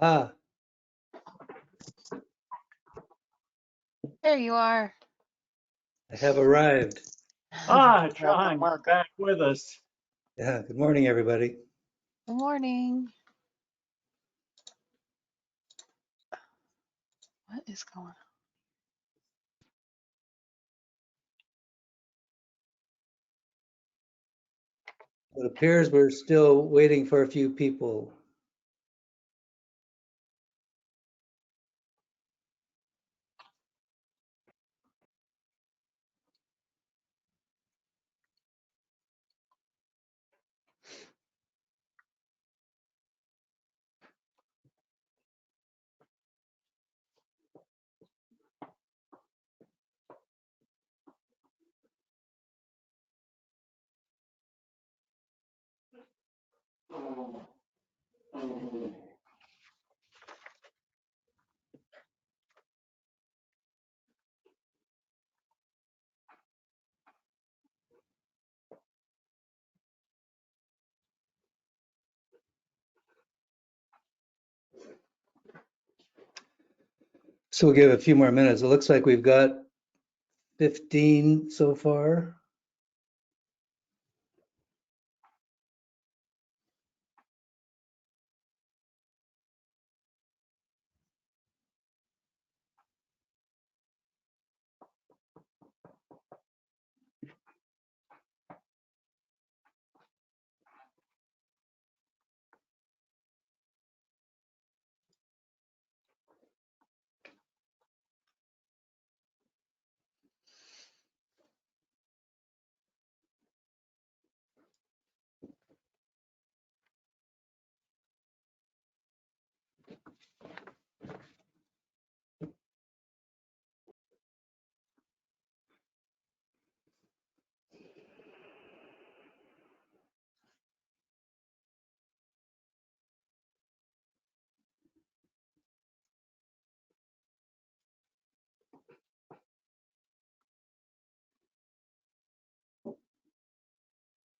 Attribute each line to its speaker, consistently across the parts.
Speaker 1: Aha,
Speaker 2: There you are.
Speaker 1: I have arrived.
Speaker 3: John, you're back with us.
Speaker 1: Yeah, good morning, everybody.
Speaker 2: Good morning. What is going on?
Speaker 1: It appears we're still waiting for a few people. So we'll give it a few more minutes. It looks like we've got 15 so far.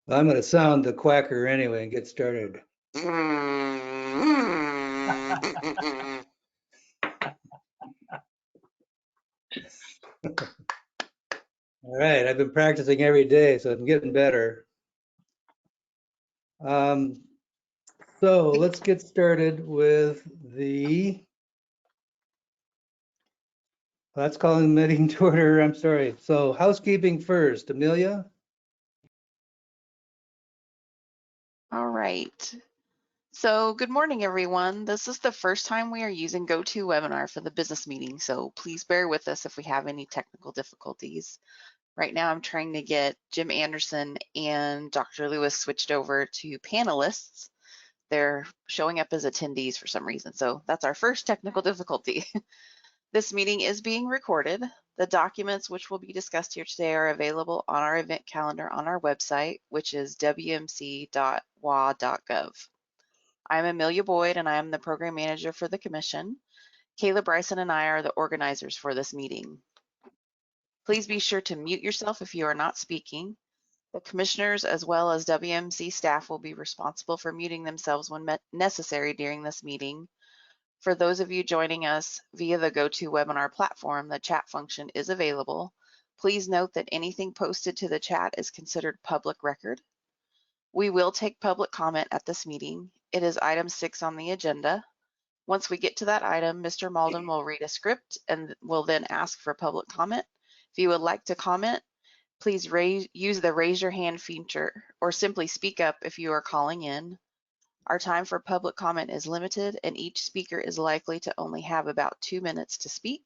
Speaker 1: I'm going to sound the quacker anyway and get started. All right, I've been practicing every day, so I'm getting better. So let's get started with let's call the meeting to order. I'm sorry. So housekeeping first, Amelia.
Speaker 2: All right. So good morning, everyone. This is the first time we are using GoToWebinar for the business meeting, so please bear with us if we have any technical difficulties. Right now, I'm trying to get Jim Anderson and Dr. Lewis switched over to panelists. They're showing up as attendees for some reason, so that's our first technical difficulty. This meeting is being recorded. The documents which will be discussed here today are available on our event calendar on our website, which is wmc.wa.gov. I'm Amelia Boyd, and I am the program manager for the commission. Kayla Bryson and I are the organizers for this meeting. Please be sure to mute yourself if you are not speaking. The commissioners as well as WMC staff will be responsible for muting themselves when necessary during this meeting. For those of you joining us via the GoToWebinar platform, the chat function is available. Please note that anything posted to the chat is considered public record. We will take public comment at this meeting. It is item 6 on the agenda. Once we get to that item, Mr. Malden will read a script and will then ask for public comment. If you would like to comment, please use the raise your hand feature or simply speak up if you are calling in. Our time for public comment is limited and each speaker is likely to only have about 2 minutes to speak.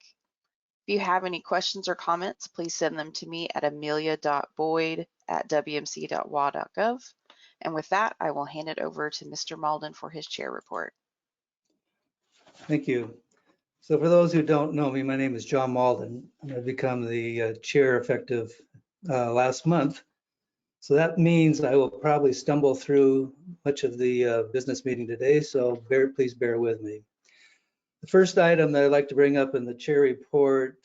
Speaker 2: If you have any questions or comments, please send them to me at amelia.boyd@wmc.wa.gov. And with that, I will hand it over to Mr. Malden for his chair report.
Speaker 1: Thank you. So for those who don't know me, my name is John Malden. I've become the chair effective last month. So that means I will probably stumble through much of the business meeting today, so please bear with me. The first item that I'd like to bring up in the chair report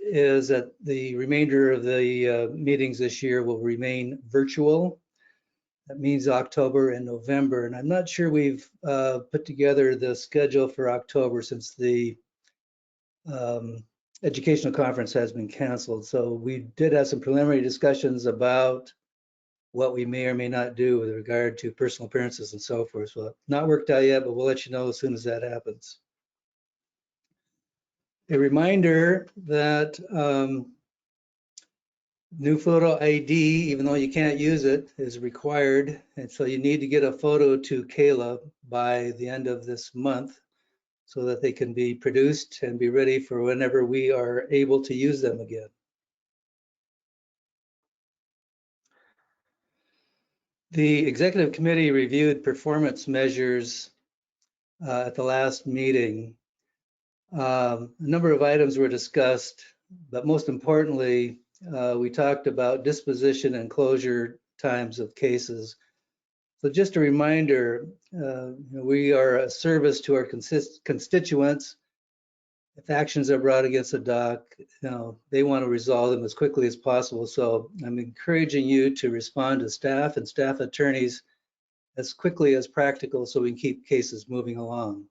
Speaker 1: is that the remainder of the meetings this year will remain virtual. That means October and November. And I'm not sure we've put together the schedule for October since the educational conference has been canceled. So we did have some preliminary discussions about what we may or may not do with regard to personal appearances and so forth. So not worked out yet, but we'll let you know as soon as that happens. A reminder that new photo ID, even though you can't use it, is required. And so you need to get a photo to Kayla by the end of this month so that they can be produced and be ready for whenever we are able to use them again. The executive committee reviewed performance measures at the last meeting. A number of items were discussed, but most importantly, we talked about disposition and closure times of cases. So just a reminder, we are a service to our constituents. If actions are brought against a doc, they want to resolve them as quickly as possible. So I'm encouraging you to respond to staff and staff attorneys as quickly as practical so we can keep cases moving along.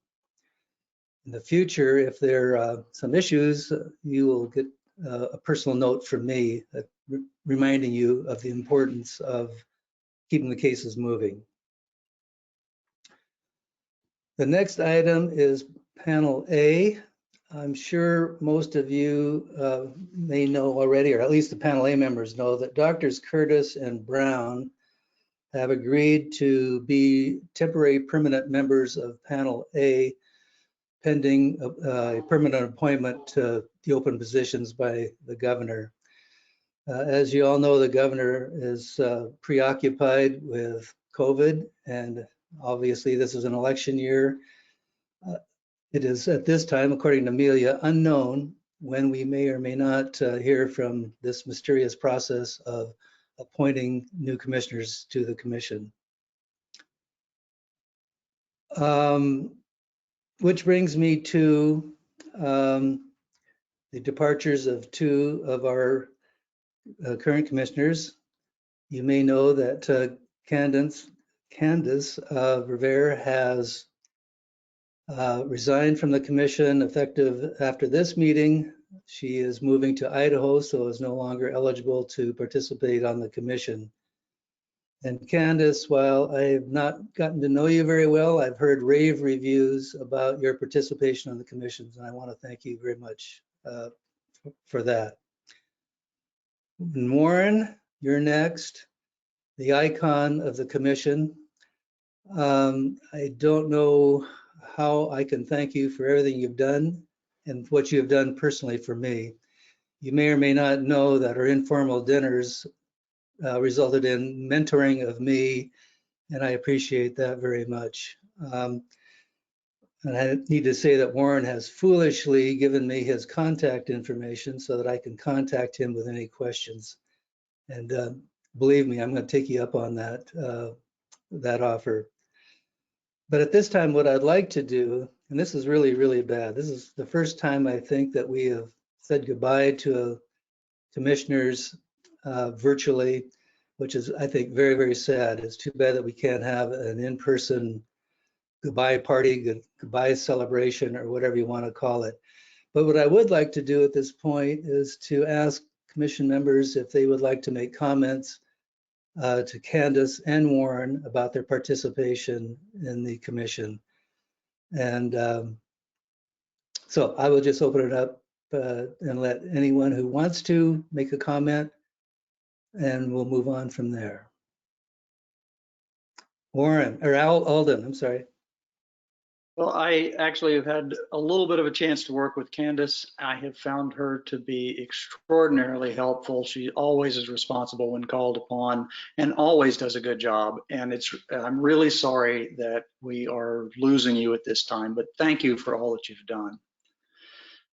Speaker 1: In the future, if there are some issues, you will get a personal note from me reminding you of the importance of keeping the cases moving. The next item is panel A. I'm sure most of you may know already, or at least the panel A members know, that Drs. Curtis and Brown have agreed to be temporary permanent members of panel A pending a permanent appointment to the open positions by the governor. As you all know, the governor is preoccupied with COVID, and obviously this is an election year. It is at this time, according to Amelia, unknown when we may or may not hear from this mysterious process of appointing new commissioners to the commission. Which brings me to the departures of two of our current commissioners. You may know that Candace Rivera has resigned from the commission effective after this meeting. She is moving to Idaho, so is no longer eligible to participate on the commission. And Candace, while I have not gotten to know you very well, I've heard rave reviews about your participation on the commissions, and I want to thank you very much for that. And Warren, you're next, the icon of the commission. I don't know how I can thank you for everything you've done and what you have done personally for me. You may or may not know that our informal dinners resulted in mentoring of me, and I appreciate that very much. And I need to say that Warren has foolishly given me his contact information so that I can contact him with any questions. And believe me, I'm going to take you up on that offer. But at this time, what I'd like to do, and this is really, really bad. This is the first time I think that we have said goodbye to commissioners virtually, which is, I think, very, very sad. It's too bad that we can't have an in-person goodbye party, goodbye celebration, or whatever you want to call it. But what I would like to do at this point is to ask commission members if they would like to make comments to Candace and Warren about their participation in the commission. And so I will just open it up and let anyone who wants to make a comment, and we'll move on from there. Warren, or Alden, I'm sorry.
Speaker 3: Well, I actually have had a little bit of a chance to work with Candace. I have found her to be extraordinarily helpful. She always is responsible when called upon and always does a good job. And I'm really sorry that we are losing you at this time, but thank you for all that you've done.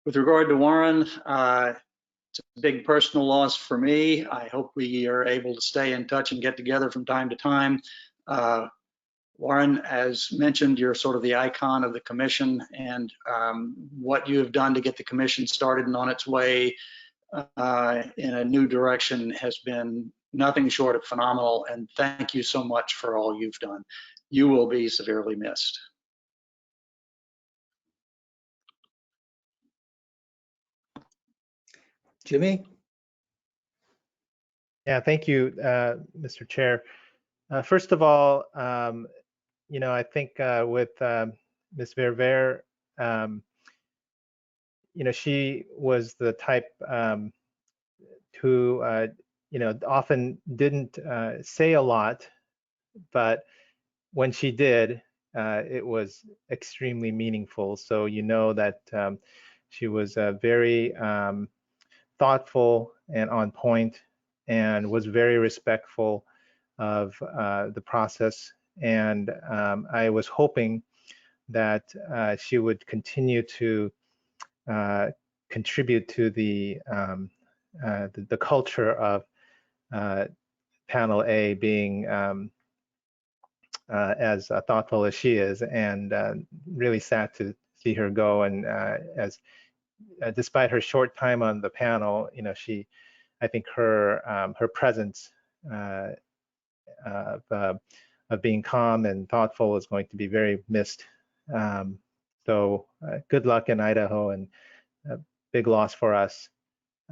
Speaker 3: With regard to Warren, it's a big personal loss for me. I hope we are able to stay in touch and get together from time to time. Warren, as mentioned, you're sort of the icon of the commission, and what you have done to get the commission started and on its way in a new direction has been nothing short of phenomenal. And thank you so much for all you've done. You will be severely missed.
Speaker 1: Jimmy?
Speaker 4: Yeah, thank you, Mr. Chair. First of all, I think with Ms. Verveer, she was the type who, often didn't say a lot, but when she did, it was extremely meaningful. So that she was very thoughtful and on point, and was very respectful of the process. And I was hoping that she would continue to contribute to the culture of Panel A being as thoughtful as she is, and really sad to see her go. And despite her short time on the panel, I think her presence of being calm and thoughtful is going to be very missed. So good luck in Idaho, and a big loss for us.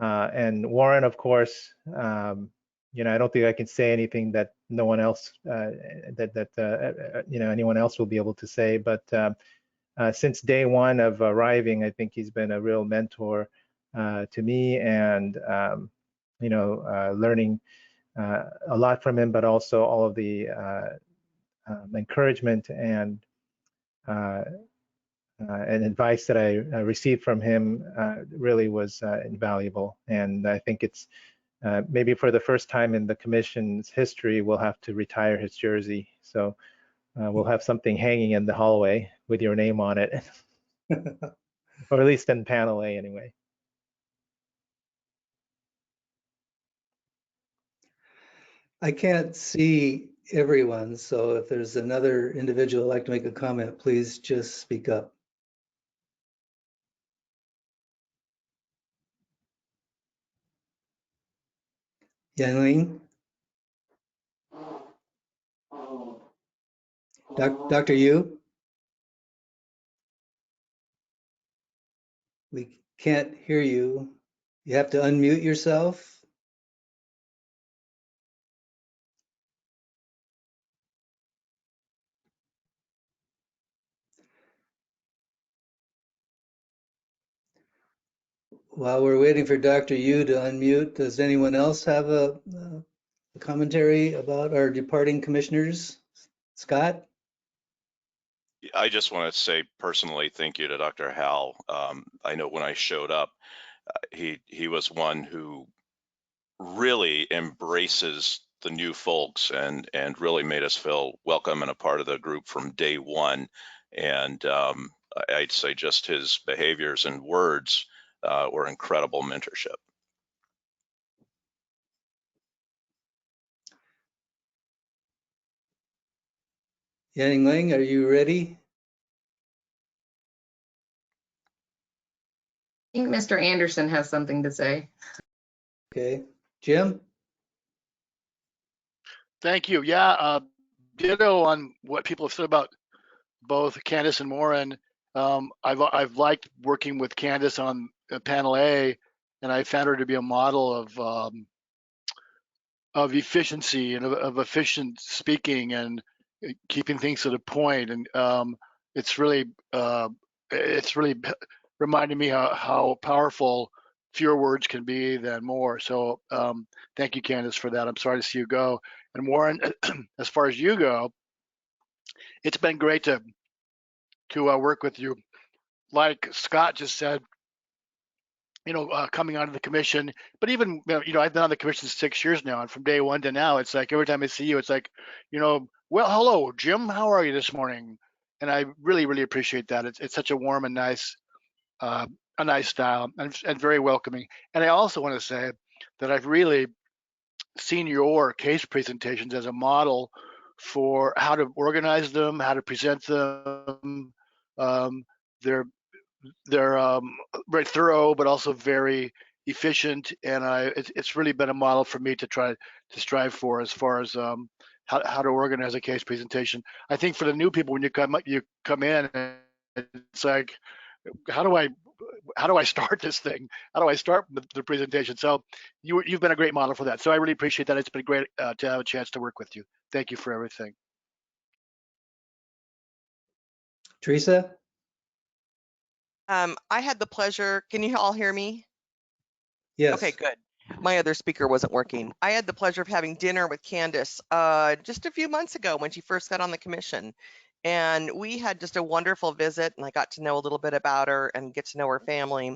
Speaker 4: And Warren, of course, I don't think I can say anything that no one else, anyone else will be able to say. But since day one of arriving, I think he's been a real mentor to me, and learning a lot from him, but also all of the encouragement and advice that I received from him really was invaluable. And I think it's maybe for the first time in the commission's history, we'll have to retire his jersey. So we'll have something hanging in the hallway with your name on it, or at least in Panel A anyway.
Speaker 1: I can't see everyone, so if there's another individual who'd like to make a comment, please just speak up. Yanling? Dr. Yu? We can't hear you. You have to unmute yourself. While we're waiting for Dr. Yu to unmute, does anyone else have a commentary about our departing commissioners? Scott?
Speaker 5: I just want to say personally thank you to Dr. Hal. I know when I showed up, he was one who really embraces the new folks and really made us feel welcome and a part of the group from day one. And I'd say just his behaviors and words were incredible mentorship.
Speaker 1: Yanling, are you ready?
Speaker 6: I think Mr. Anderson has something to say.
Speaker 1: Okay. Jim?
Speaker 7: Thank you. Yeah, ditto on what people have said about both Candace and Warren. I've liked working with Candace on Panel A, and I found her to be a model of efficiency and of efficient speaking and keeping things to the point. And it's really reminded me how powerful fewer words can be than more. So thank you, Candace, for that. I'm sorry to see you go. And Warren, as far as you go, it's been great to work with you. Like Scott just said, coming out of the commission, but even, I've been on the commission 6 years now, and from day one to now, it's like every time I see you, it's like, well, hello, Jim, how are you this morning? And I really, really appreciate that. It's such a warm and nice, a nice style, and very welcoming. And I also want to say that I've really seen your case presentations as a model for how to organize them, how to present them. They're very thorough, but also very efficient, and it's really been a model for me to try to strive for as far as how to organize a case presentation. I think for the new people, when you come in, it's like, how do I start this thing? How do I start the presentation? So you've been a great model for that. So I really appreciate that. It's been great to have a chance to work with you. Thank you for everything.
Speaker 1: Teresa?
Speaker 8: I had the pleasure, can you all hear me?
Speaker 1: Yes.
Speaker 8: Okay, good. My other speaker wasn't working. I had the pleasure of having dinner with Candace just a few months ago when she first got on the commission. And we had just a wonderful visit, and I got to know a little bit about her and get to know her family.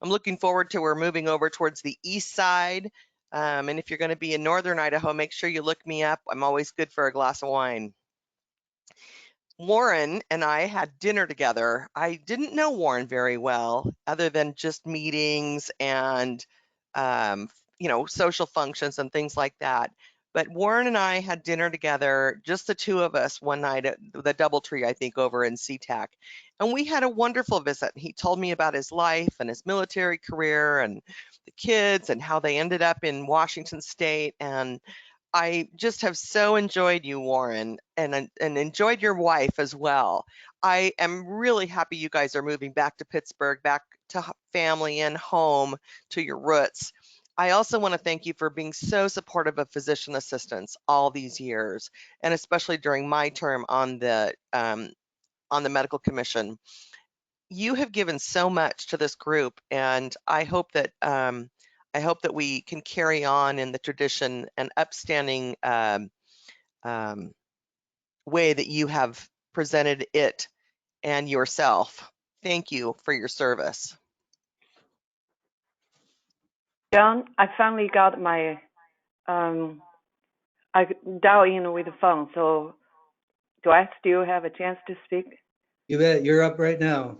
Speaker 8: I'm looking forward to her moving over towards the east side. And if you're going to be in northern Idaho, make sure you look me up. I'm always good for a glass of wine. Warren and I had dinner together. I didn't know Warren very well, other than just meetings and, social functions and things like that. But Warren and I had dinner together, just the two of us, one night at the DoubleTree, I think, over in SeaTac. And we had a wonderful visit. He told me about his life and his military career and the kids and how they ended up in Washington State. And I just have so enjoyed you, Warren, and enjoyed your wife as well. I am really happy you guys are moving back to Pittsburgh, back to family and home, to your roots. I also want to thank you for being so supportive of physician assistants all these years, and especially during my term on the medical commission. You have given so much to this group, and I hope that we can carry on in the tradition and upstanding way that you have presented it and yourself. Thank you for your service.
Speaker 9: John, I finally got my, I dial in with the phone, so do I still have a chance to speak?
Speaker 1: You bet. You're up right now.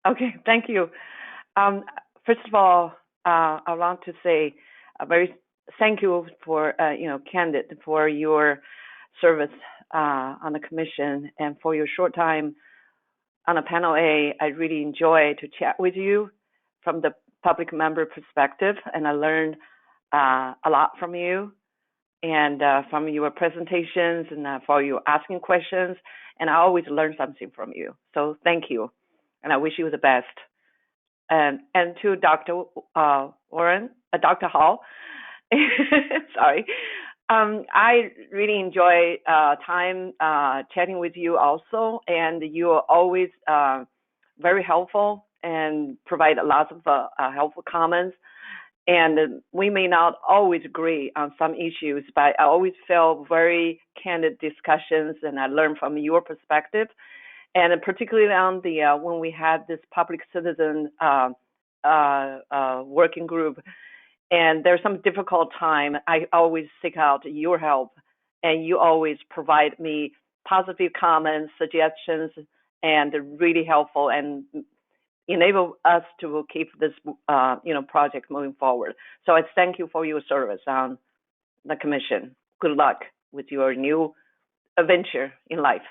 Speaker 9: Okay, thank you. First of all, I want to say a very thank you for, Candid, for your service on the commission and for your short time on a panel A. I really enjoy to chat with you from the public member perspective, and I learned a lot from you and from your presentations and for you asking questions, and I always learn something from you. So thank you, and I wish you the best. And to Dr. Warren, Dr. Hall, sorry. I really enjoy time chatting with you also, and you are always very helpful and provide lots of helpful comments. And we may not always agree on some issues, but I always feel very candid discussions, and I learn from your perspective. And particularly on the when we had this public citizen working group, and there's some difficult time, I always seek out your help, and you always provide me positive comments, suggestions, and really helpful and enable us to keep this project moving forward. So I thank you for your service on the commission. Good luck with your new adventure in life.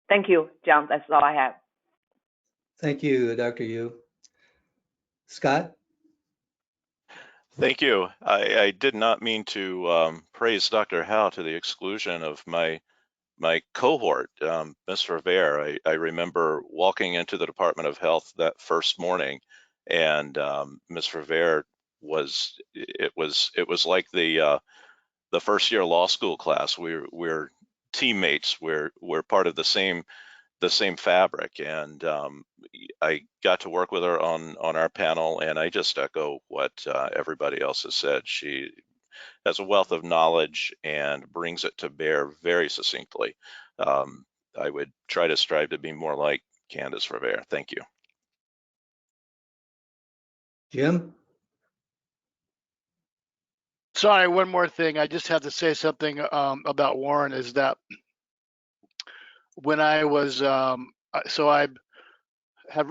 Speaker 9: Thank you, John. That's all I have.
Speaker 1: Thank you, Dr. Yu. Scott?
Speaker 5: Thank you. I did not mean to praise Dr. Howe to the exclusion of my cohort, Ms. Rivera. I remember walking into the Department of Health that first morning, and Ms. Rivera was like the first year law school class. We're teammates. We're part of the same fabric, and I got to work with her on our panel, and I just echo what everybody else has said. She has a wealth of knowledge and brings it to bear very succinctly. I would try to strive to be more like Candace Rivera. Thank you.
Speaker 1: Jim?
Speaker 7: Sorry, one more thing. I just have to say something about Warren, is that when I was, so I have,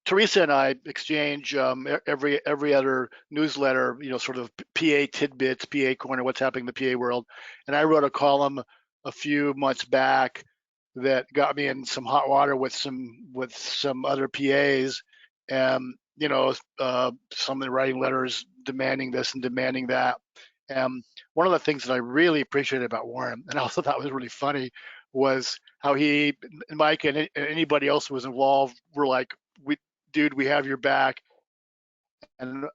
Speaker 7: Teresa and I exchange every other newsletter, sort of PA tidbits, PA corner, what's happening in the PA world. And I wrote a column a few months back that got me in some hot water with some other PAs. You know, some of the writing letters demanding this and demanding that. One of the things that I really appreciated about Warren, and also thought was really funny, was how he and Mike and anybody else who was involved were like, dude, we have your back. And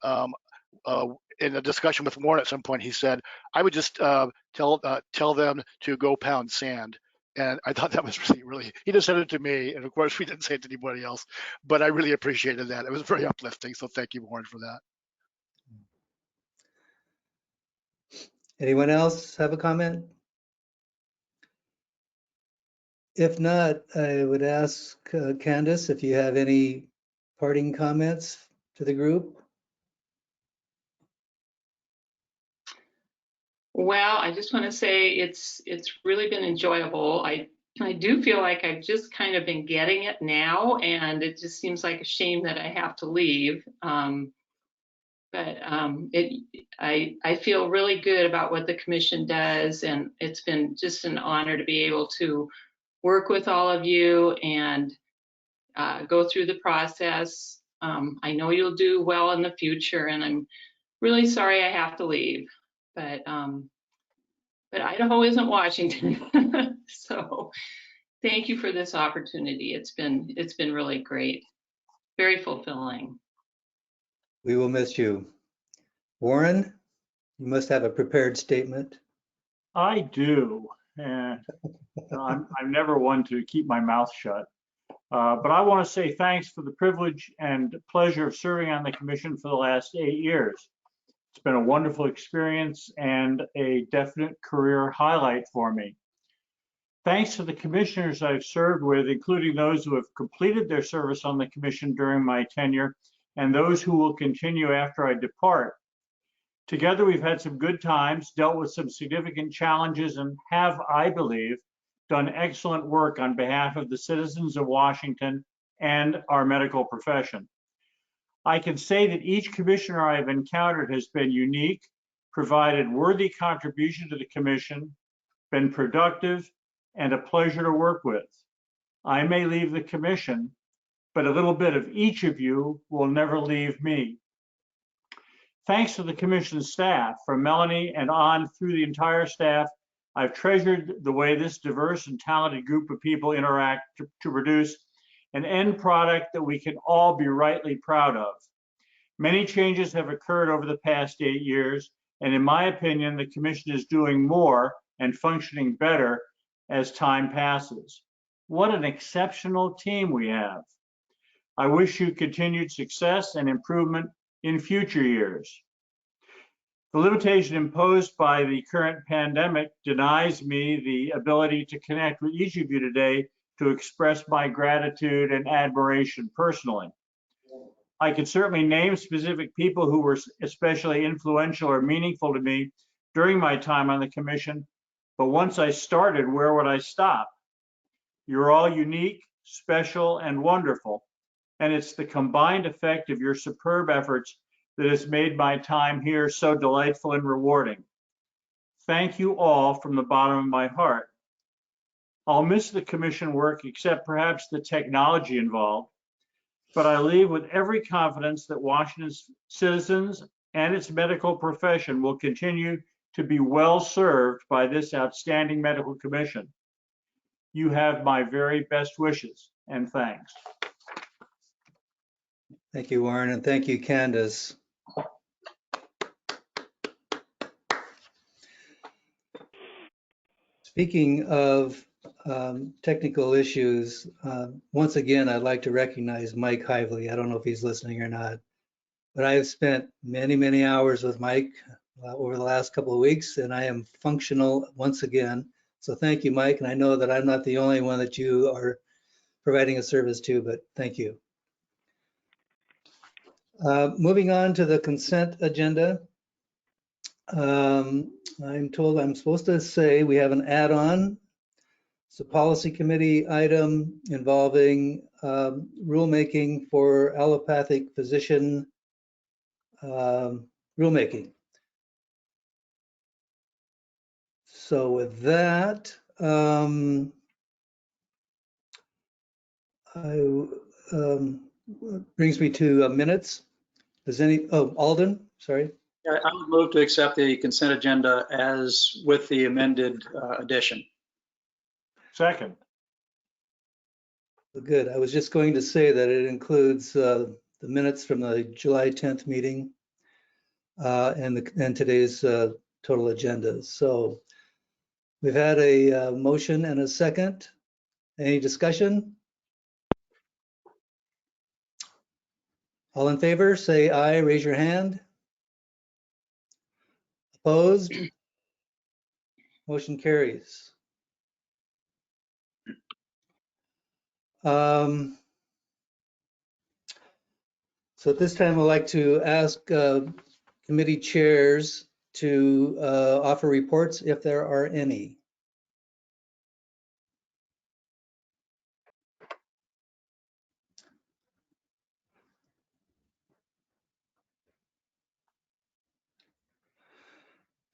Speaker 7: in a discussion with Warren at some point, he said, I would just tell them to go pound sand. And I thought that was really, he just said it to me. And of course, we didn't say it to anybody else, but I really appreciated that. It was very uplifting. So thank you, Warren, for that.
Speaker 1: Anyone else have a comment? If not, I would ask Candace if you have any parting comments to the group.
Speaker 10: Well, I just want to say it's really been enjoyable. I do feel like I've just kind of been getting it now, and it just seems like a shame that I have to leave. I feel really good about what the commission does, and it's been just an honor to be able to work with all of you and go through the process. I know you'll do well in the future, and I'm really sorry I have to leave, but Idaho isn't Washington. So thank you for this opportunity. It's been really great, very fulfilling.
Speaker 1: We will miss you. Warren, you must have a prepared statement.
Speaker 11: I do. And I'm never one to keep my mouth shut. But I want to say thanks for the privilege and pleasure of serving on the commission for the last 8 years. It's been a wonderful experience and a definite career highlight for me. Thanks to the commissioners I've served with, including those who have completed their service on the commission during my tenure and those who will continue after I depart. Together, we've had some good times, dealt with some significant challenges, and have, I believe, done excellent work on behalf of the citizens of Washington and our medical profession. I can say that each commissioner I've encountered has been unique, provided worthy contribution to the commission, been productive, and a pleasure to work with. I may leave the commission, but a little bit of each of you will never leave me. Thanks to the commission's staff, from Melanie and on through the entire staff, I've treasured the way this diverse and talented group of people interact to produce an end product that we can all be rightly proud of. Many changes have occurred over the past 8 years, and in my opinion, the commission is doing more and functioning better as time passes. What an exceptional team we have. I wish you continued success and improvement in future years. The limitation imposed by the current pandemic denies me the ability to connect with each of you today to express my gratitude and admiration personally. I could certainly name specific people who were especially influential or meaningful to me during my time on the commission, but once I started, where would I stop? You're all unique, special, and wonderful, and it's the combined effect of your superb efforts that has made my time here so delightful and rewarding. Thank you all from the bottom of my heart. I'll miss the commission work, except perhaps the technology involved, but I leave with every confidence that Washington's citizens and its medical profession will continue to be well served by this outstanding medical commission. You have my very best wishes, and thanks.
Speaker 1: Thank you, Warren, and thank you, Candace. Speaking of technical issues, once again, I'd like to recognize Mike Hively. I don't know if he's listening or not, but I have spent many, many hours with Mike over the last couple of weeks, and I am functional once again. So thank you, Mike. And I know that I'm not the only one that you are providing a service to, but thank you. Moving on to the consent agenda. I'm told I'm supposed to say we have an add-on. It's a policy committee item involving rulemaking for allopathic physician rulemaking. So with that, brings me to minutes. Does Alden, sorry.
Speaker 3: I would move to accept the consent agenda as with the amended addition.
Speaker 11: Second.
Speaker 1: Good. I was just going to say that it includes the minutes from the July 10th meeting and today's total agenda. So we've had a motion and a second. Any discussion? All in favor, say aye, raise your hand. Opposed? Motion carries. So at this time, I'd like to ask committee chairs to offer reports if there are any.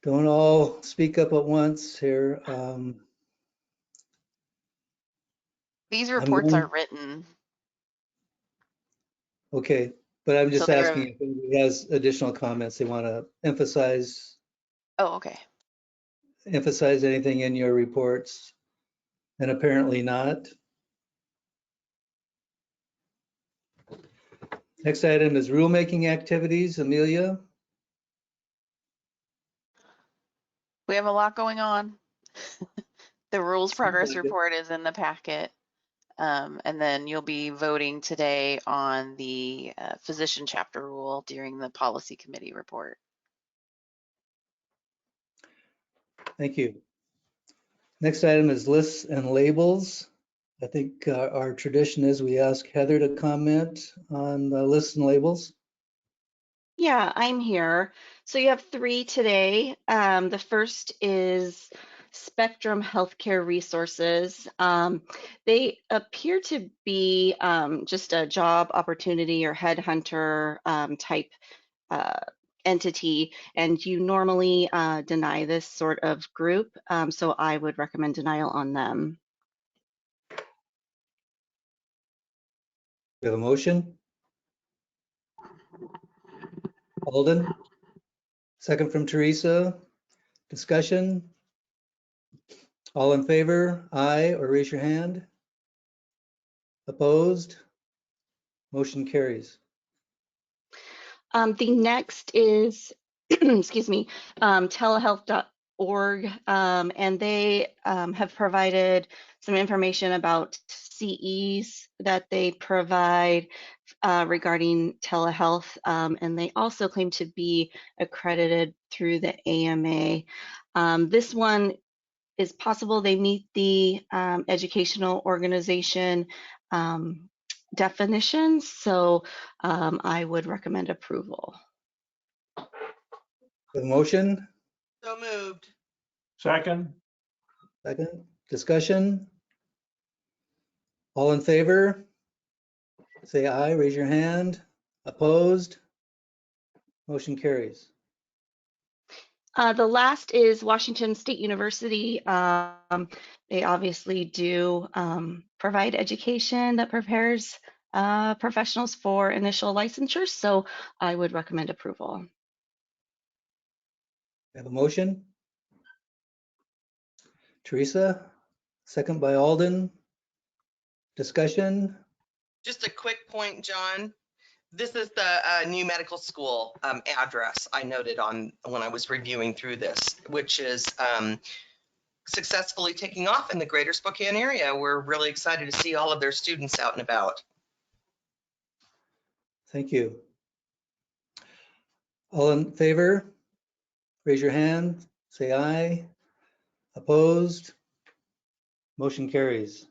Speaker 1: Don't all speak up at once here.
Speaker 2: These reports are written.
Speaker 1: Okay, but I'm just
Speaker 2: So they're-
Speaker 1: asking if anybody has additional comments they want to emphasize
Speaker 2: Oh, okay.
Speaker 1: anything in your reports, and apparently not. Next item is rulemaking activities. Amelia?
Speaker 2: We have a lot going on. The rules progress
Speaker 1: Okay.
Speaker 2: report is in the packet. And then you'll be voting today on the physician chapter rule during the policy committee report.
Speaker 1: Thank you. Next item is lists and labels. I think our tradition is we ask Heather to comment on the lists and labels.
Speaker 12: Yeah, I'm here. So you have 3 today. The first is Spectrum Healthcare Resources. They appear to be just a job opportunity or headhunter type entity, and you normally deny this sort of group. So I would recommend denial on them.
Speaker 1: We have a motion. Alden? Second from Teresa. Discussion? All in favor? Aye, or raise your hand. Opposed? Motion carries.
Speaker 12: The next is, excuse me, telehealth.org, and they have provided some information about CEs that they provide regarding telehealth, and they also claim to be accredited through the AMA. This one is possible they meet the educational organization definitions, so I would recommend approval.
Speaker 1: The motion?
Speaker 8: So moved.
Speaker 11: Second.
Speaker 1: Second. Discussion? All in favor? Say aye, raise your hand. Opposed? Motion carries.
Speaker 12: The last is Washington State University. They obviously do provide education that prepares professionals for initial licensure, so I would recommend approval.
Speaker 1: Have a motion? Teresa, second by Alden. Discussion?
Speaker 8: Just a quick point, John. This is the new medical school address I noted on when I was reviewing through this, which is successfully taking off in the greater Spokane area. We're really excited to see all of their students out and about.
Speaker 1: Thank you. All in favor? Raise your hand. Say aye. Opposed? Motion carries.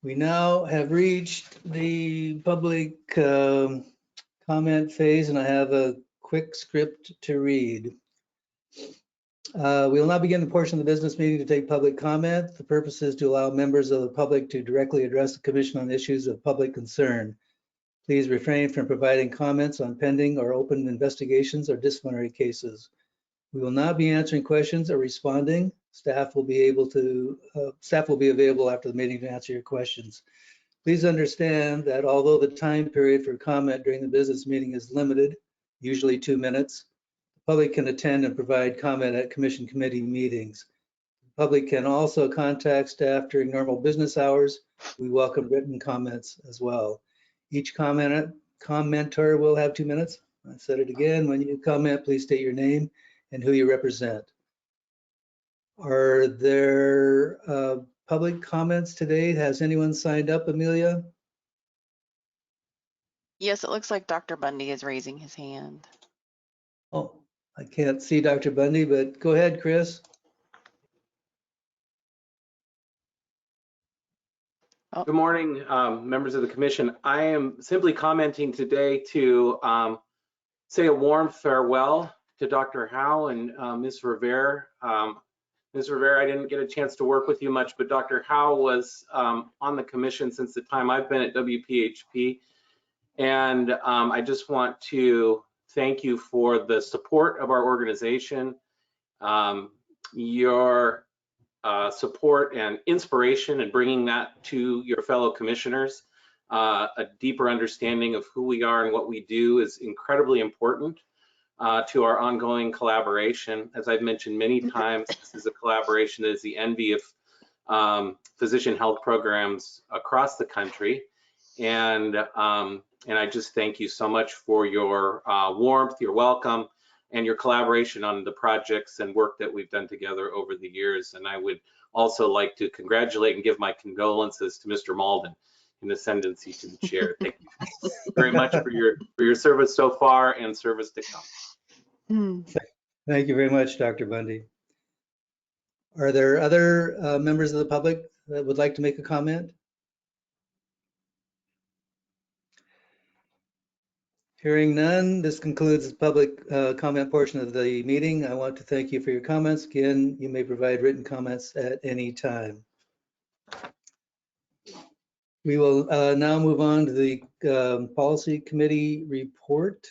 Speaker 1: We now have reached the public comment phase, and I have a quick script to read. We will now begin the portion of the business meeting to take public comment. The purpose is to allow members of the public to directly address the commission on issues of public concern. Please refrain from providing comments on pending or open investigations or disciplinary cases. We will not be answering questions or responding. Staff will be available after the meeting to answer your questions. Please understand that although the time period for comment during the business meeting is limited, usually 2 minutes, the public can attend and provide comment at commission committee meetings. The public can also contact staff during normal business hours. We welcome written comments as well. Each commenter will have 2 minutes. I said it again. When you comment, please state your name and who you represent. Are there public comments today? Has anyone signed up, Amelia?
Speaker 2: Yes, it looks like Dr. Bundy is raising his hand.
Speaker 1: Oh, I can't see Dr. Bundy, but go ahead, Chris.
Speaker 13: Good morning, members of the commission. I am simply commenting today to say a warm farewell to Dr. Howe and Ms. Rivera. Ms. Rivera, I didn't get a chance to work with you much, but Dr. Howe was on the commission since the time I've been at WPHP. And I just want to thank you for the support of our organization, your support and inspiration and bringing that to your fellow commissioners. A deeper understanding of who we are and what we do is incredibly important to our ongoing collaboration. As I've mentioned many times, this is a collaboration that is the envy of physician health programs across the country. And I just thank you so much for your warmth, your welcome, and your collaboration on the projects and work that we've done together over the years. And I would also like to congratulate and give my condolences to Mr. Malden in ascendancy to the chair. Thank you very much for your service so far and service to come.
Speaker 1: Thank you very much, Dr. Bundy. Are there other members of the public that would like to make a comment? Hearing none, this concludes the public comment portion of the meeting. I want to thank you for your comments. Again, you may provide written comments at any time. We will now move on to the policy committee report.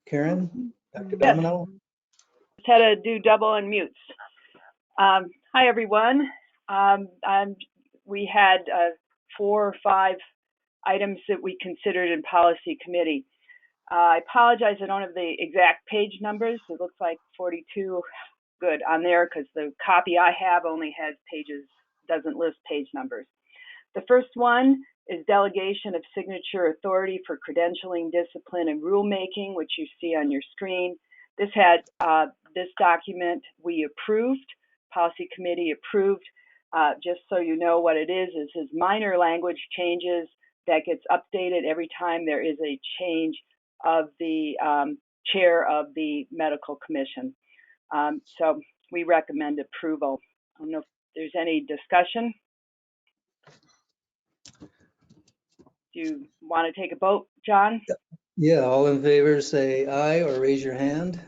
Speaker 1: Karen, Dr. Domino.
Speaker 9: Just had to do double unmutes. Hi, everyone. We had 4 or 5 items that we considered in policy committee. I apologize, I don't have the exact page numbers. It looks like 42 good on there because the copy I have only has pages, doesn't list page numbers. The first one is delegation of signature authority for credentialing, discipline, and rulemaking, which you see on your screen. This had this document we approved, policy committee approved. Just so you know what it is minor language changes that gets updated every time there is a change of the chair of the medical commission. So we recommend approval. I don't know if there's any discussion. Do you want to take a vote, John?
Speaker 1: Yeah, all in favor say aye or raise your hand.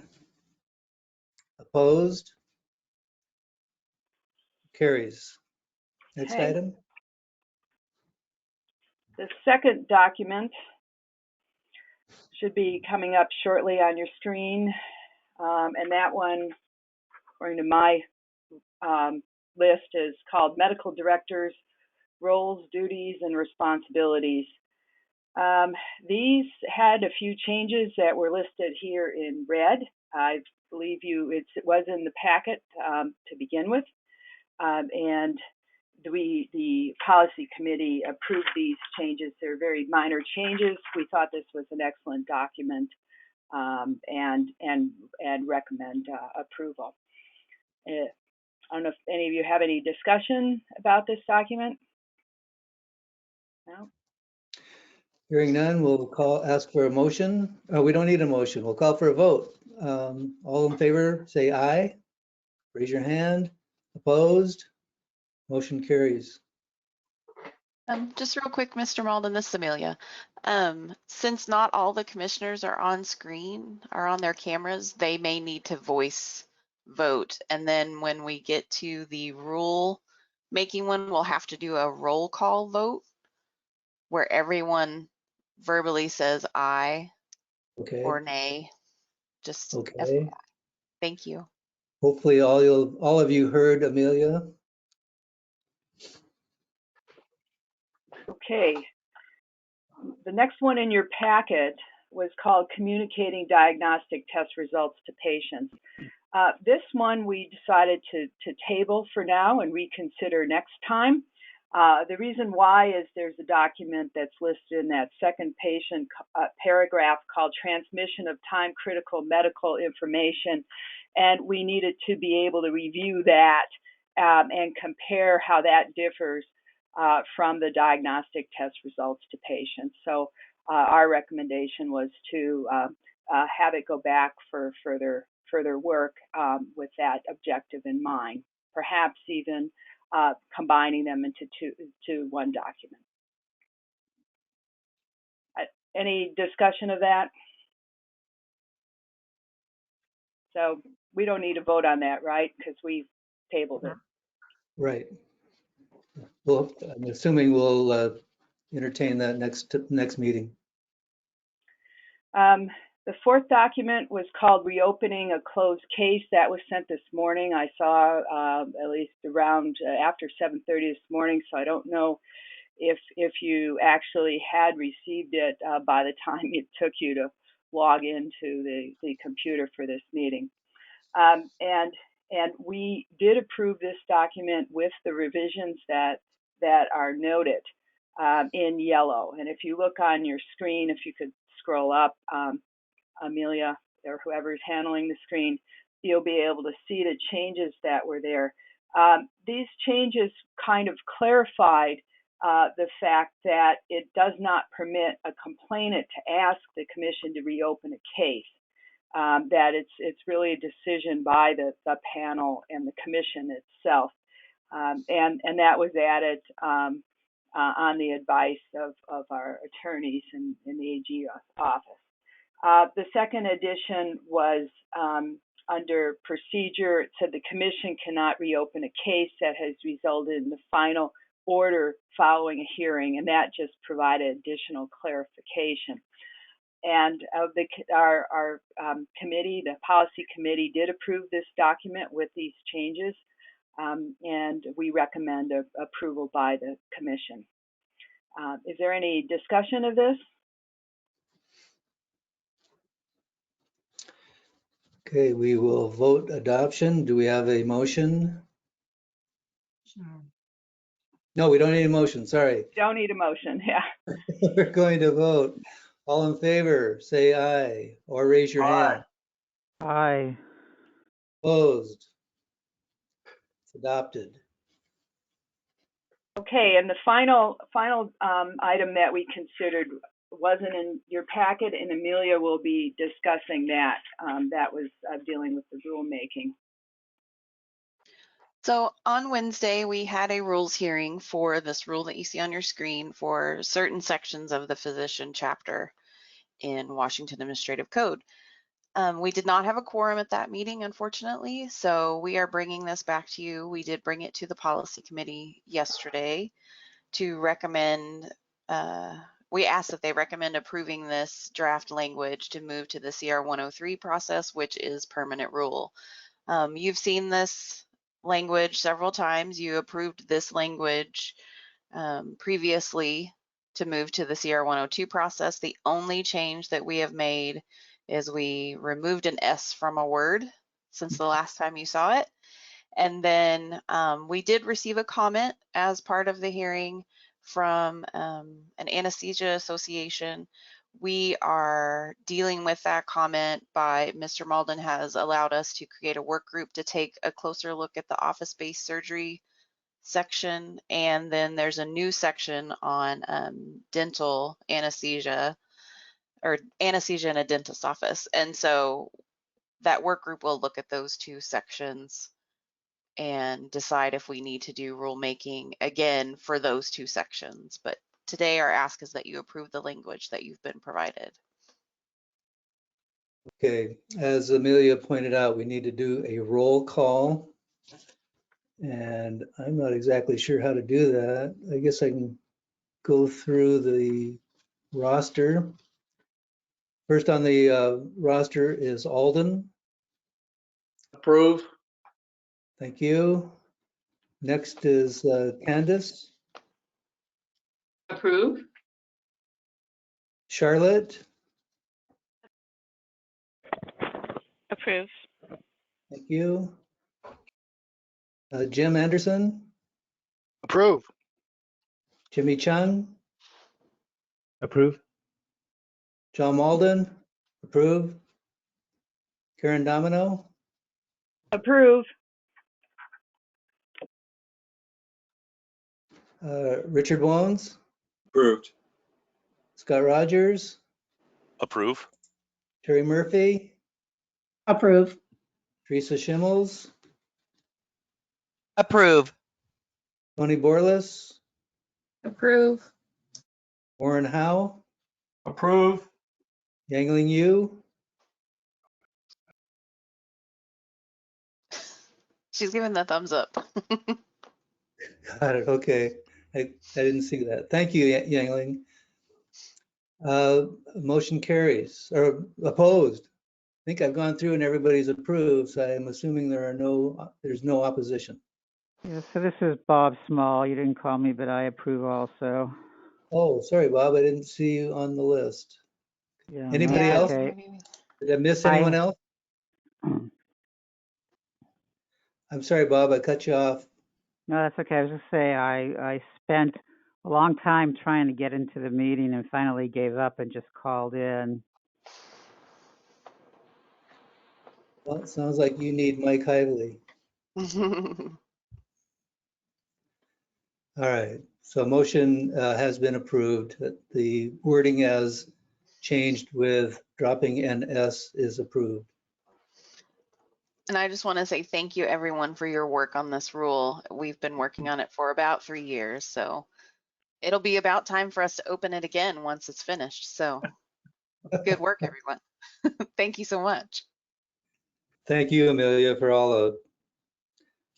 Speaker 1: Opposed? Carries. Next
Speaker 9: Okay.
Speaker 1: item.
Speaker 9: The second document should be coming up shortly on your screen. And that one, according to my list, is called Medical Directors, Roles, Duties, and Responsibilities. These had a few changes that were listed here in red. I believe it was in the packet to begin with. And the policy committee approved these changes. They're very minor changes. We thought this was an excellent document and recommend approval. I don't know if any of you have any discussion about this document. No? Hearing none, we'll ask for a motion. We don't need a motion. We'll call for a vote. All in favor, say aye. Raise your hand. Opposed? Motion carries.
Speaker 2: Just real quick, Mr. Malden, this is Amelia. Since not all the commissioners are on screen, are on their cameras, they may need to voice vote. And then when we get to the rule making one, we'll have to do a roll call vote where everyone verbally says aye or nay. Just FYI. Thank you.
Speaker 1: Hopefully all of you heard Amelia.
Speaker 14: Okay. The next one in your packet was called Communicating Diagnostic Test Results to Patients. This one we decided to table for now and reconsider next time. The reason why is there's a document that's listed in that second patient paragraph called Transmission of Time Critical Medical Information, and we needed to be able to review that and compare how that differs from the diagnostic test results to patients. So our recommendation was to have it go back for further work with that objective in mind, perhaps even combining them into one document. Any discussion of that? So we don't need to vote on that, right? Because we tabled it.
Speaker 1: Right. Well, I'm assuming we'll entertain that next meeting.
Speaker 14: The fourth document was called Reopening a Closed Case. That was sent this morning. I saw at least around after 7:30 this morning, so I don't know if you actually had received it by the time it took you to log into the computer for this meeting. And we did approve this document with the revisions that are noted in yellow. And if you look on your screen, if you could scroll up, Amelia or whoever's handling the screen, you'll be able to see the changes that were there. These changes kind of clarified the fact that it does not permit a complainant to ask the commission to reopen a case. That it's really a decision by the panel and the commission itself. And that was added on the advice of our attorneys in the AG office. The second addition was under procedure. It said the commission cannot reopen a case that has resulted in the final order following a hearing, and that just provided additional clarification. And our committee, the policy committee, did approve this document with these changes, and we recommend approval by the commission. Is there any discussion of this?
Speaker 1: Okay, we will vote adoption. Do we have a motion? No, we don't need a motion, sorry.
Speaker 14: Don't need a motion, yeah.
Speaker 1: We're going to vote. All in favor, say aye or raise your hand.
Speaker 15: Aye.
Speaker 1: Opposed? It's adopted.
Speaker 14: Okay, and the final item that we considered wasn't in your packet, and Amelia will be discussing that. That was dealing with the rulemaking.
Speaker 2: So on Wednesday, we had a rules hearing for this rule that you see on your screen for certain sections of the physician chapter in Washington Administrative Code. We did not have a quorum at that meeting, unfortunately, so we are bringing this back to you. We did bring it to the policy committee yesterday to recommend, we asked that they recommend approving this draft language to move to the CR 103 process, which is permanent rule. You've seen this language several times. You approved this language previously to move to the CR 102 process. The only change that we have made is we removed an S from a word since the last time you saw it. And then we did receive a comment as part of the hearing from an anesthesia association. We are dealing with that comment by Mr. Malden has allowed us to create a work group to take a closer look at the office-based surgery section. And then there's a new section on dental anesthesia, or anesthesia in a dentist's office. And so that work group will look at those two sections and decide if we need to do rulemaking again for those two sections. But today our ask is that you approve the language that you've been provided.
Speaker 1: Okay, as Amelia pointed out, we need to do a roll call. And I'm not exactly sure how to do that. I guess I can go through the roster. First on the roster is Alden.
Speaker 3: Approve.
Speaker 1: Thank you. Next is Candace.
Speaker 10: Approve.
Speaker 1: Charlotte?
Speaker 15: Approve.
Speaker 1: Thank you. Jim Anderson?
Speaker 7: Approve.
Speaker 1: Jimmy Chung?
Speaker 4: Approve.
Speaker 1: John Malden? Approve. Karen Domino?
Speaker 14: Approve.
Speaker 1: Richard Wones?
Speaker 13: Approved.
Speaker 1: Scott Rogers?
Speaker 5: Approve.
Speaker 1: Terry Murphy?
Speaker 15: Approve.
Speaker 1: Teresa Schimmels?
Speaker 8: Approve.
Speaker 1: Tony Borlas?
Speaker 6: Approve.
Speaker 1: Warren Howe?
Speaker 11: Approve.
Speaker 1: Yangling Yu?
Speaker 2: She's giving the thumbs up.
Speaker 1: Got it, okay. I didn't see that. Thank you, Yangling. Motion carries, or opposed. I think I've gone through and everybody's approved, so I'm assuming there's no opposition.
Speaker 15: Yeah, so this is Bob Small. You didn't call me, but I approve also.
Speaker 1: Oh, sorry, Bob, I didn't see you on the list.
Speaker 15: Yeah,
Speaker 1: Anybody
Speaker 15: that's
Speaker 1: else?
Speaker 15: okay.
Speaker 1: Did I miss anyone else? I'm sorry, Bob, I cut you off.
Speaker 15: No, that's okay. I was just say I spent a long time trying to get into the meeting and finally gave up and just called in.
Speaker 1: Well, it sounds like you need Mike Hively. All right, so motion has been approved. The wording as changed with dropping NS is approved.
Speaker 2: And I just want to say thank you, everyone, for your work on this rule. We've been working on it for about 3 years, so it'll be about time for us to open it again once it's finished. So good work, everyone. Thank you so much.
Speaker 1: Thank you, Amelia, for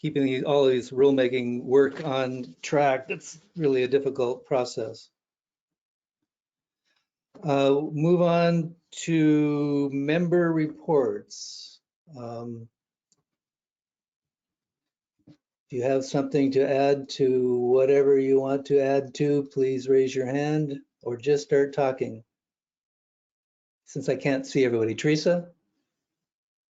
Speaker 1: keeping all of these rulemaking work on track. It's really a difficult process. Move on to member reports. If you have something to add to whatever you want to add to, please raise your hand or just start talking. Since I can't see everybody. Teresa?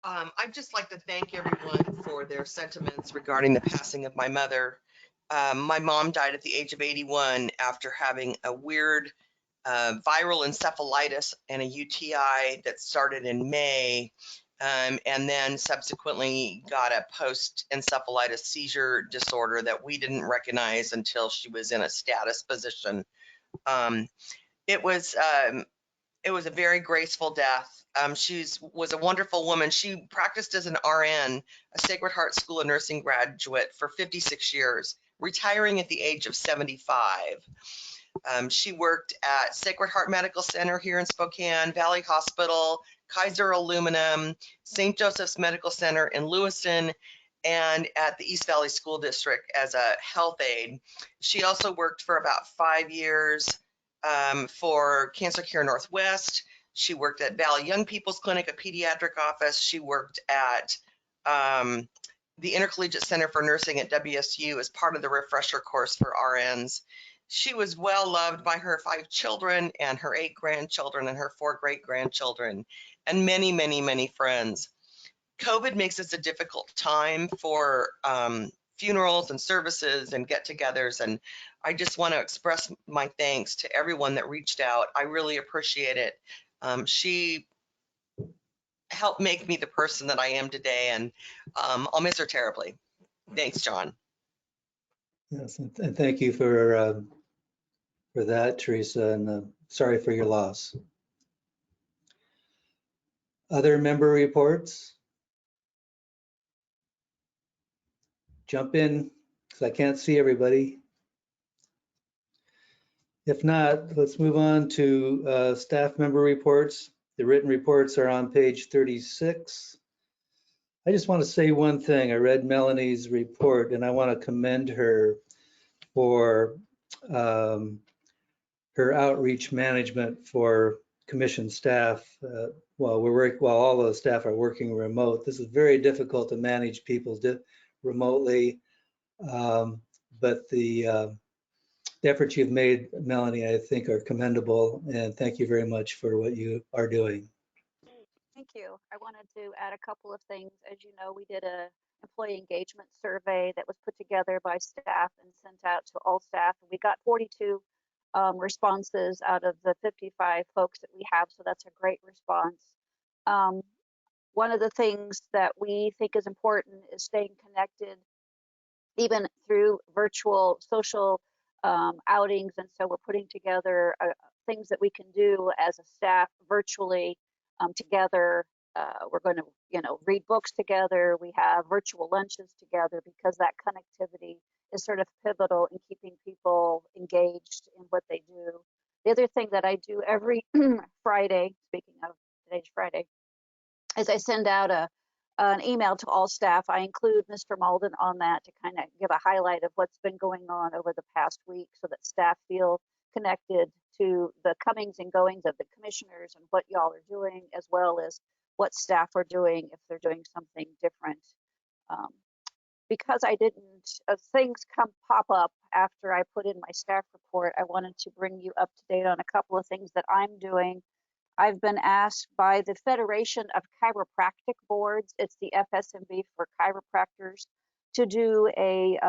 Speaker 8: I'd just like to thank everyone for their sentiments regarding the passing of my mother. My mom died at the age of 81 after having a weird viral encephalitis and a UTI that started in May, and then subsequently got a post-encephalitis seizure disorder that we didn't recognize until she was in a status position. It was a very graceful death. She was a wonderful woman. She practiced as an RN, a Sacred Heart School of Nursing graduate, for 56 years, retiring at the age of 75. She worked at Sacred Heart Medical Center here in Spokane, Valley Hospital, Kaiser Aluminum, St. Joseph's Medical Center in Lewiston, and at the East Valley School District as a health aide. She also worked for about 5 years for Cancer Care Northwest. She worked at Valley Young People's Clinic, a pediatric office. She worked at the Intercollegiate Center for Nursing at WSU as part of the refresher course for RNs. She was well loved by her 5 children and her 8 grandchildren and her 4 great-grandchildren and many, many, many friends. COVID makes this a difficult time for funerals and services and get-togethers, and I just want to express my thanks to everyone that reached out. I really appreciate it. She helped make me the person that I am today, and I'll miss her terribly. Thanks, John.
Speaker 1: Yes, and thank you for that, Teresa, and sorry for your loss. Other member reports? Jump in, because I can't see everybody. If not, let's move on to staff member reports. The written reports are on page 36. I just want to say one thing. I read Melanie's report, and I want to commend her for her outreach management for commission staff while all the staff are working remote. This is very difficult to manage people remotely, but the efforts you've made, Melanie, I think are commendable, and thank you very much for what you are doing.
Speaker 16: Thank you. I wanted to add a couple of things. As you know, we did a employee engagement survey that was put together by staff and sent out to all staff. And we got 42 responses out of the 55 folks that we have, so that's a great response. One of the things that we think is important is staying connected, even through virtual social outings. And so we're putting together things that we can do as a staff virtually together. We're going to, read books together. We have virtual lunches together because that connectivity is sort of pivotal in keeping people engaged in what they do. The other thing that I do every Friday, speaking of today's Friday, is I send out an email to all staff. I include Mr. Malden on that to kind of give a highlight of what's been going on over the past week so that staff feel connected to the comings and goings of the commissioners and what y'all are doing, as well as what staff are doing if they're doing something different. Because I didn't, things pop up after I put in my staff report, I wanted to bring you up to date on a couple of things that I'm doing. I've been asked by the Federation of Chiropractic Boards, it's the FSMB for chiropractors, to do a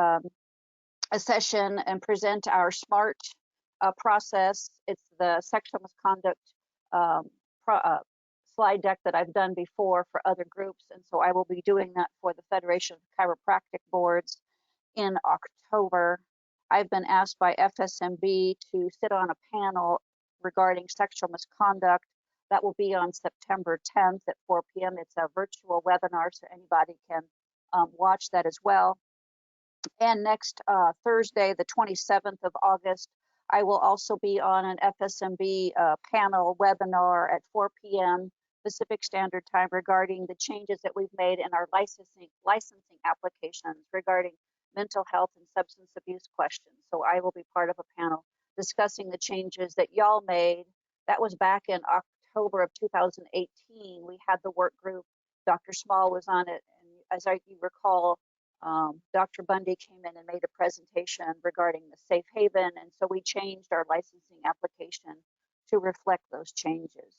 Speaker 16: session and present our SMART process. It's the sexual misconduct slide deck that I've done before for other groups. And so I will be doing that for the Federation of Chiropractic Boards in October. I've been asked by FSMB to sit on a panel regarding sexual misconduct. That will be on September 10th at 4 p.m. It's a virtual webinar, so anybody can watch that as well. And next Thursday, the 27th of August, I will also be on an FSMB panel webinar at 4 p.m. Pacific Standard Time regarding the changes that we've made in our licensing applications regarding mental health and substance abuse questions. So I will be part of a panel discussing the changes that y'all made. That was back in October of 2018. We had the work group. Dr. Small was on it. And as you recall, Dr. Bundy came in and made a presentation regarding the safe haven. And so we changed our licensing application to reflect those changes.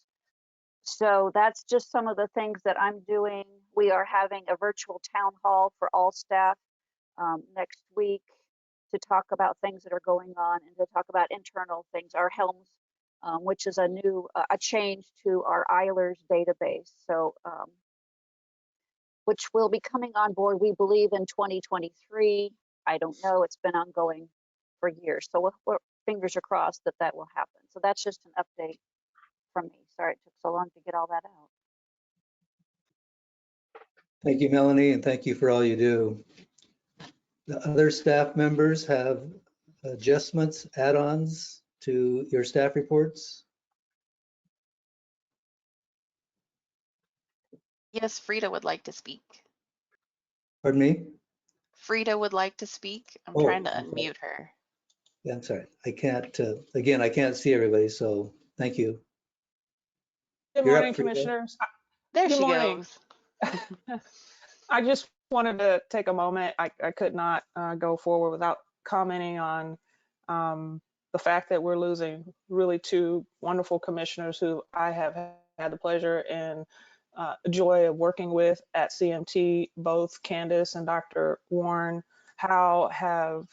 Speaker 16: So that's just some of the things that I'm doing. We are having a virtual town hall for all staff next week to talk about things that are going on and to talk about internal things, our Helms, which is a change to our Eilers database. So, which will be coming on board, we believe, in 2023. I don't know, it's been ongoing for years. So we're fingers are crossed that will happen. So that's just an update from me. Sorry it took so long to get all that out.
Speaker 1: Thank you, Melanie, and thank you for all you do. The other staff members have adjustments, add-ons to your staff reports?
Speaker 2: Yes, Frida would like to speak.
Speaker 1: Pardon me?
Speaker 2: Frida would like to speak. I'm
Speaker 1: Oh,
Speaker 2: trying to
Speaker 1: okay.
Speaker 2: unmute her.
Speaker 1: Yeah, I'm sorry. I can't, again, I can't see everybody, so thank you.
Speaker 6: Good
Speaker 1: You're
Speaker 6: morning,
Speaker 1: up, Frida.
Speaker 6: Commissioners.
Speaker 2: There
Speaker 6: Good
Speaker 2: she
Speaker 6: morning.
Speaker 2: goes.
Speaker 6: I just wanted to take a moment. I could not go forward without commenting on the fact that we're losing really two wonderful commissioners who I have had the pleasure and joy of working with at CMT. Both Candace and Dr. Warren Howe have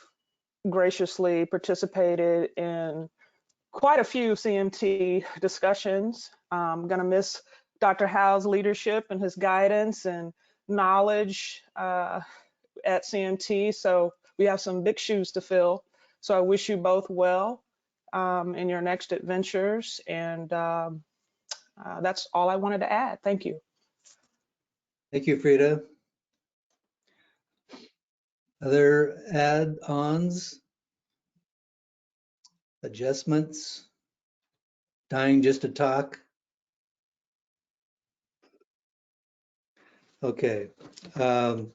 Speaker 6: graciously participated in quite a few CMT discussions. I'm going to miss Dr. Howe's leadership and his guidance and knowledge at CMT. So we have some big shoes to fill. So I wish you both well in your next adventures. And that's all I wanted to add. Thank you.
Speaker 1: Thank you, Frida. Other add-ons, adjustments, dying just to talk? Okay. The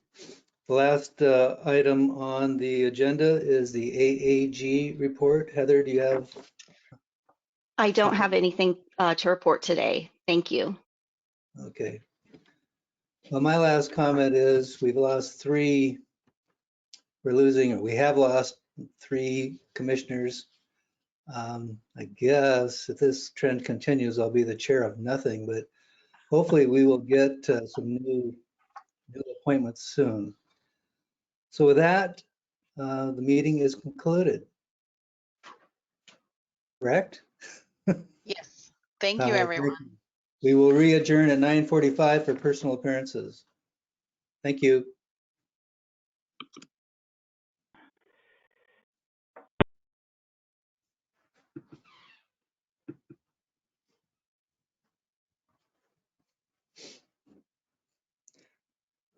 Speaker 1: last item on the agenda is the AAG report. Heather, do you have?
Speaker 12: I don't have anything to report today. Thank you.
Speaker 1: Okay. Well, my last comment is we have lost 3 commissioners. I guess if this trend continues, I'll be the chair of nothing, but hopefully we will get some new appointments soon. So with that, the meeting is concluded. Correct?
Speaker 2: Yes. Thank
Speaker 1: All
Speaker 2: you,
Speaker 1: right,
Speaker 2: everyone.
Speaker 1: thank you. We will re-adjourn at 9:45 for personal appearances. Thank you.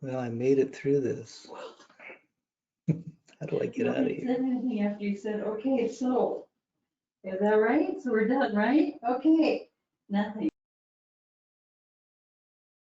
Speaker 1: Well, I made it through this. How do I get out of here?
Speaker 17: You didn't say anything after you said, okay, so, is that right? So we're done, right? Okay, nothing.